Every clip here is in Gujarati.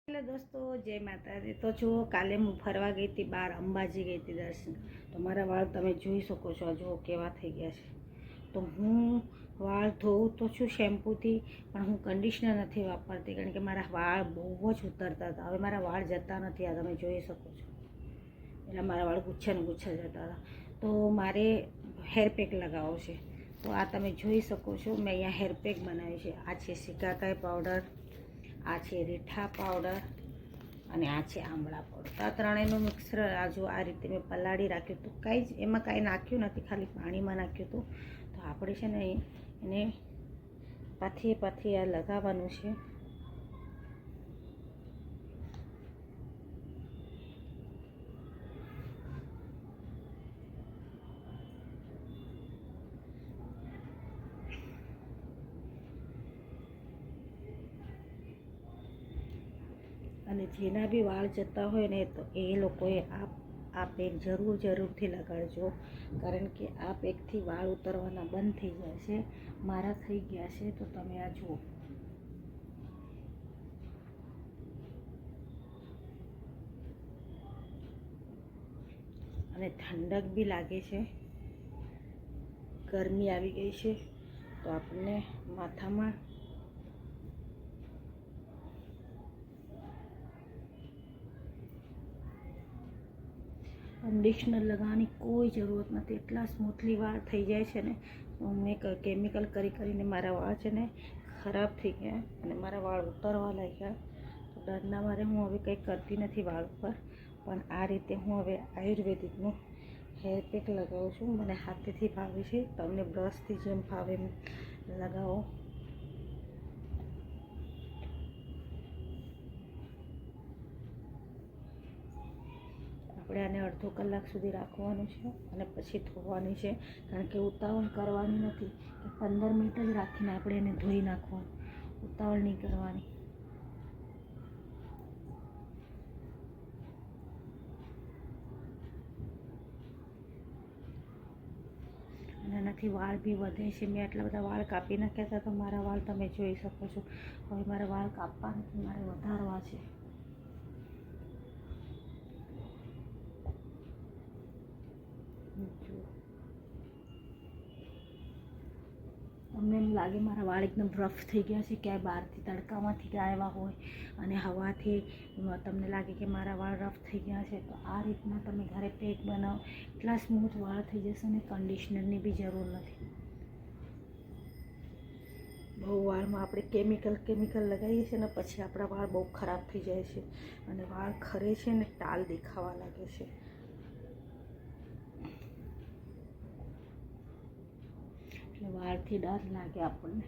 હેલો દોસ્તો, જય માતાજી। તો જુઓ, કાલે હું ફરવા ગઈ હતી, બહાર અંબાજી ગઈ હતી દર્શન। તો મારા વાળ તમે જોઈ શકો છો, જુઓ કેવા થઈ ગયા છે। તો હું વાળ ધોઉં તો છું શેમ્પૂથી, પણ હું કન્ડિશનર નથી વાપરતી, કારણ કે મારા વાળ બહુ જ ઉતરતા હતા। હવે મારા વાળ જતા નથી, આ તમે જોઈ શકો છો। એટલે મારા વાળ ગુચ્છા ને ગુચ્છા જતા હતા। તો મારે હેર પેક લગાવવો છે। તો આ તમે જોઈ શકો છો, મેં અહીંયા હેર પેક બનાવ્યું છે। આ છે સિકાકાઈ પાવડર, આ છે રીઠા પાવડર અને આ છે આમળા પાવડર। તો આ ત્રણેયનું મિક્સર આ જો આ રીતે મેં પલાળી રાખ્યું હતું। કાંઈ જ એમાં કાંઈ નાખ્યું નથી, ખાલી પાણીમાં નાખ્યું હતું। તો આપણે છે ને એને પાથીએ પાથીએ આ લગાવવાનું છે। અને જેના બી વાળ જતા હોય ને, તો એ લોકોએ આ પેક જરૂરથી લગાડજો, કારણ કે આ પેકથી વાળ ઉતરવાના બંધ થઈ જાય છે। મારા થઈ ગયા છે, તો તમે આ જુઓ। અને ઠંડક બી લાગે છે, ગરમી આવી ગઈ છે, તો આપણને માથામાં કન્ડિશનર લગાવવાની કોઈ જરૂરત નથી। એટલા સ્મૂથલી વાળ થઈ જાય છે ને। મેં કેમિકલ કરીને મારા વાળ છે ને ખરાબ થઈ ગયા, અને મારા વાળ ઉતરવા લાગ્યા। તો ડરના મારે હું હવે કંઈ કરતી નથી વાળ પર, પણ આ રીતે હું હવે આયુર્વેદિકનું હેર પેક લગાવું છું। મને હાથેથી ફાવે છે, તમને બ્રશથી જેમ ફાવે એમ લગાવો। આપણે આને અડધો કલાક સુધી રાખવાનું છે, અને પછી ધોવાની છે, કારણ કે ઉતાવળ કરવાની નથી કે 15 મિનિટ જ રાખીને આપણે એને ધોઈ નાખવાનું, ઉતાવળ નહીં કરવાની। અને એનાથી વાળ બી વધે છે। મેં આટલા બધા વાળ કાપી નાખ્યા હતા, તો મારા વાળ તમે જોઈ શકો છો। હવે મારા વાળ કાપવા નથી, મારે વધારવા છે। તમને એમ લાગે મારા વાળ એકદમ રફ થઈ ગયા છે, ક્યાંય બહારથી તડકામાંથી આવ્યા હોય અને હવાથી તમને લાગે કે મારા વાળ રફ થઈ ગયા છે, તો આ રીતના તમે ઘરે પેક બનાવો, એટલા સ્મૂથ વાળ થઈ જશે ને કન્ડિશનરની બી જરૂર નથી। બહુ વાળમાં આપણે કેમિકલ લગાવીએ છીએ ને, પછી આપણા વાળ બહુ ખરાબ થઈ જાય છે, અને વાળ ખરે છે ને ટાલ દેખાવા લાગે છે। એટલે વાળથી ડર લાગે આપણને।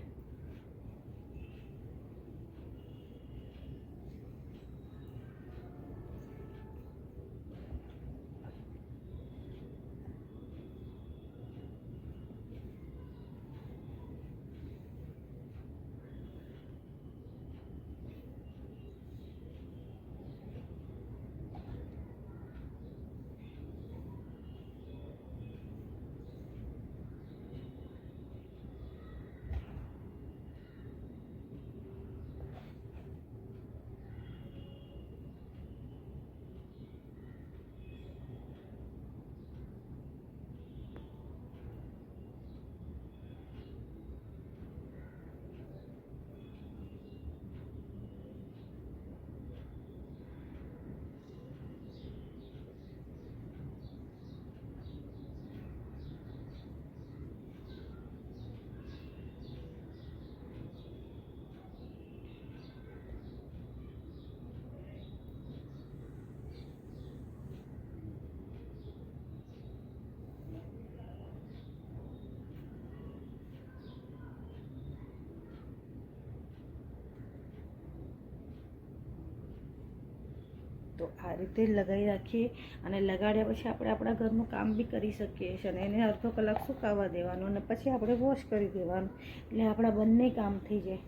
તો આ રીતે લગાવી રાખીએ, અને લગાડ્યા પછી આપણે આપણા ઘરનું કામ બી કરી શકીએ છીએ, અને એને અડધો કલાક સુકાવા દેવાનું, અને પછી આપણે વોશ કરી દેવાનું, એટલે આપણા બંને કામ થઈ જાય।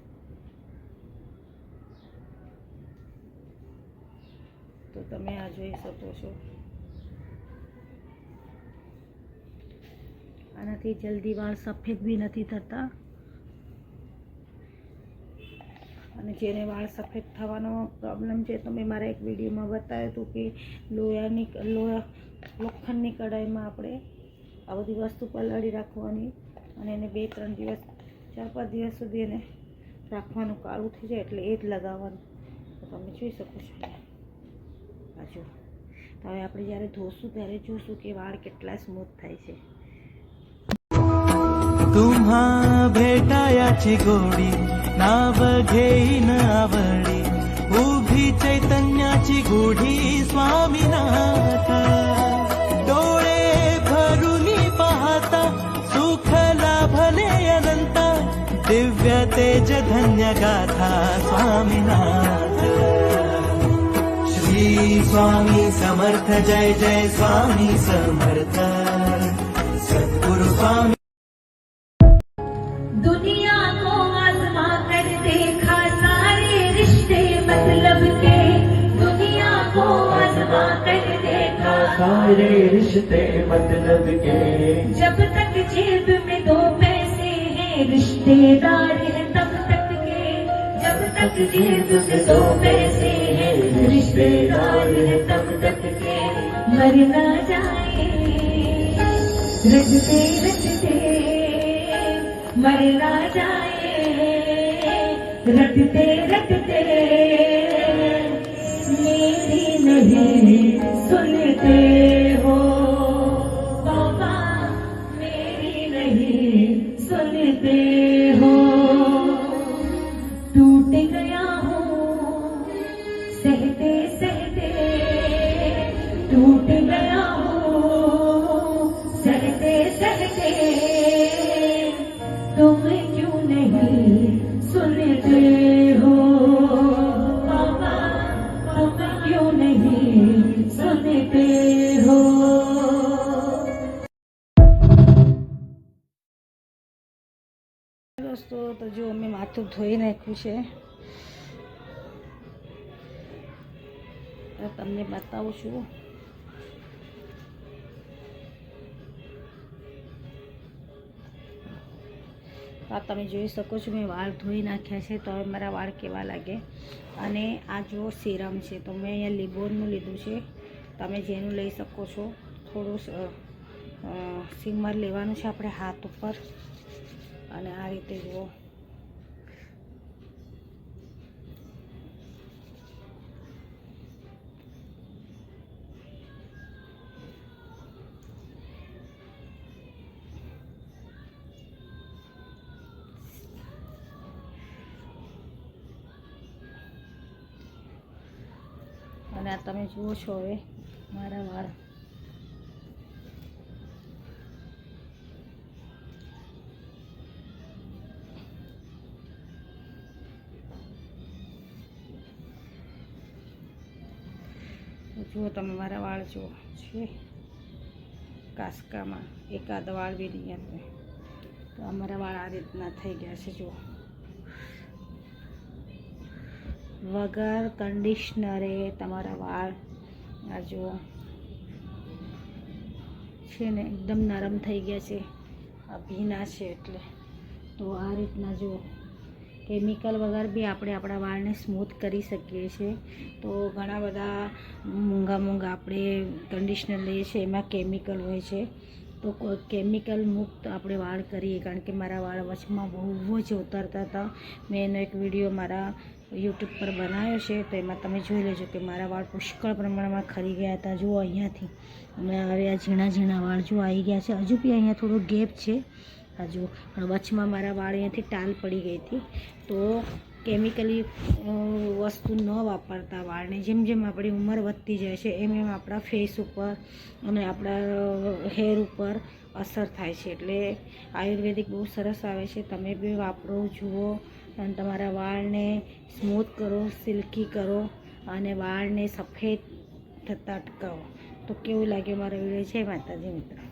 તો તમે આ જોઈ શકો છો। આનાથી જલ્દી વાળ સફેદ બી નથી થતા, અને જેને વાળ સફેદ થવાનો પ્રોબ્લેમ છે તો મેં મારા એક વિડીયોમાં બતાવ્યું હતું કે લોખંડની કઢાઈમાં આપણે આ બધી વસ્તુ પલાળી રાખવાની અને એને 2-3 દિવસ 4-5 દિવસ સુધી એને રાખવાનું, કાળું થઈ જાય એટલે એ જ લગાવવાનું. તો તમે જોઈ શકો છો. બાજુ હવે આપણે જ્યારે ધોશું ત્યારે જોશું કે વાળ કેટલા સ્મૂથ થાય છે. तुम्हा भेटायाची गोडी नाव घेईन आवडी उभी चैतन्याची गुढी स्वामीनाथ डोळे भरुनी पाहता सुख लाभले अनंत दिव्य तेज धन्य गाथा स्वामीनाथ श्री स्वामी समर्थ जय जय स्वामी समर्थ सद्गुरु स्वामी दुनिया को आजमा कर देखा सारे रिश्ते मतलब के दुनिया को आजमा कर देखा सारे रिश्ते मतलब के जब तक जेब में 2 पैसे हैं रिश्तेदार हैं तब तक के जब तक जेब में 2 पैसे हैं रिश्तेदार हैं तब तक के मर ना जाए रजते रजते मर ना जाए रटते रटते मेरी नहीं सुनते हो बाबा मेरी नहीं सुनते हो टूट गया हूँ सहते सहते टूट गया हूँ सहते सहते तुम क्यों नहीं सुनते हो बाबा तुम क्यों नहीं सुनते हो. દોસ્તો તો જો મેં માથું ધોઈ નાખ્યું છે. તમને બતાવું છું. આ તમે જોઈ શકો છો મેં વાળ ધોઈ નાખ્યા છે. તો હવે મારા વાળ કેવા લાગે. અને આ જો સિરમ છે તો મેં અહીંયા લિબોનનું લીધું છે. તમે જેનું લઈ શકો છો. થોડું સિમર લેવાનું છે આપણે હાથ ઉપર અને આ રીતે જુઓ અને આ તમે જુઓ છો હવે મારા વાળ જુઓ તમે મારા વાળ જુઓ છે કાસકામાં એકાદ વાળ બી નહીં આપણે. તો અમારા વાળ આ રીતના થઈ ગયા છે. જુઓ વગર કન્ડિશનરે તમારા વાળ આ જુઓ છે ને એકદમ નરમ થઈ ગયા છે. આ ભીના છે એટલે. તો આ રીતના જુઓ કેમિકલ વગર બી આપણે આપણા વાળને સ્મૂથ કરી શકીએ છીએ. તો ઘણા બધા મોંઘા આપણે કન્ડિશનર લઈએ છીએ એમાં કેમિકલ હોય છે. તો કેમિકલ મુક્ત આપણે વાળ કરીએ. કારણ કે મારા વાળ વચમાં બહુ જ ઉતરતા હતા. મેં એનો એક વિડીયો મારા યુટ્યુબ પર બનાવ્યો છે. તો એમાં તમે જોઈ લેજો કે મારા વાળ પુષ્કળ પ્રમાણમાં ખરી ગયા હતા. જુઓ અહીંયાથી અને હવે આ ઝીણા ઝીણા વાળ જો આવી ગયા છે. હજુ બી અહીંયા થોડો ગેપ છે હજુ, પણ વચમાં મારા વાળ અહીંયાથી ટાલ પડી ગઈ હતી. તો કેમિકલી વસ્તુ ન વાપરતા વાળને જેમ જેમ આપણી ઉંમર વધતી જાય છે એમ એમ આપણા ફેસ ઉપર અને આપણા હેર ઉપર અસર થાય છે. એટલે આયુર્વેદિક બહુ સરસ આવે છે. તમે બી વાપરો, જુઓ અને તમારા વાળને સ્મૂથ કરો, સિલ્કી કરો અને વાળને સફેદ થતા અટકાવો. તો કેવું લાગ્યું મારો વિડીયો? છે માતાજી મિત્ર.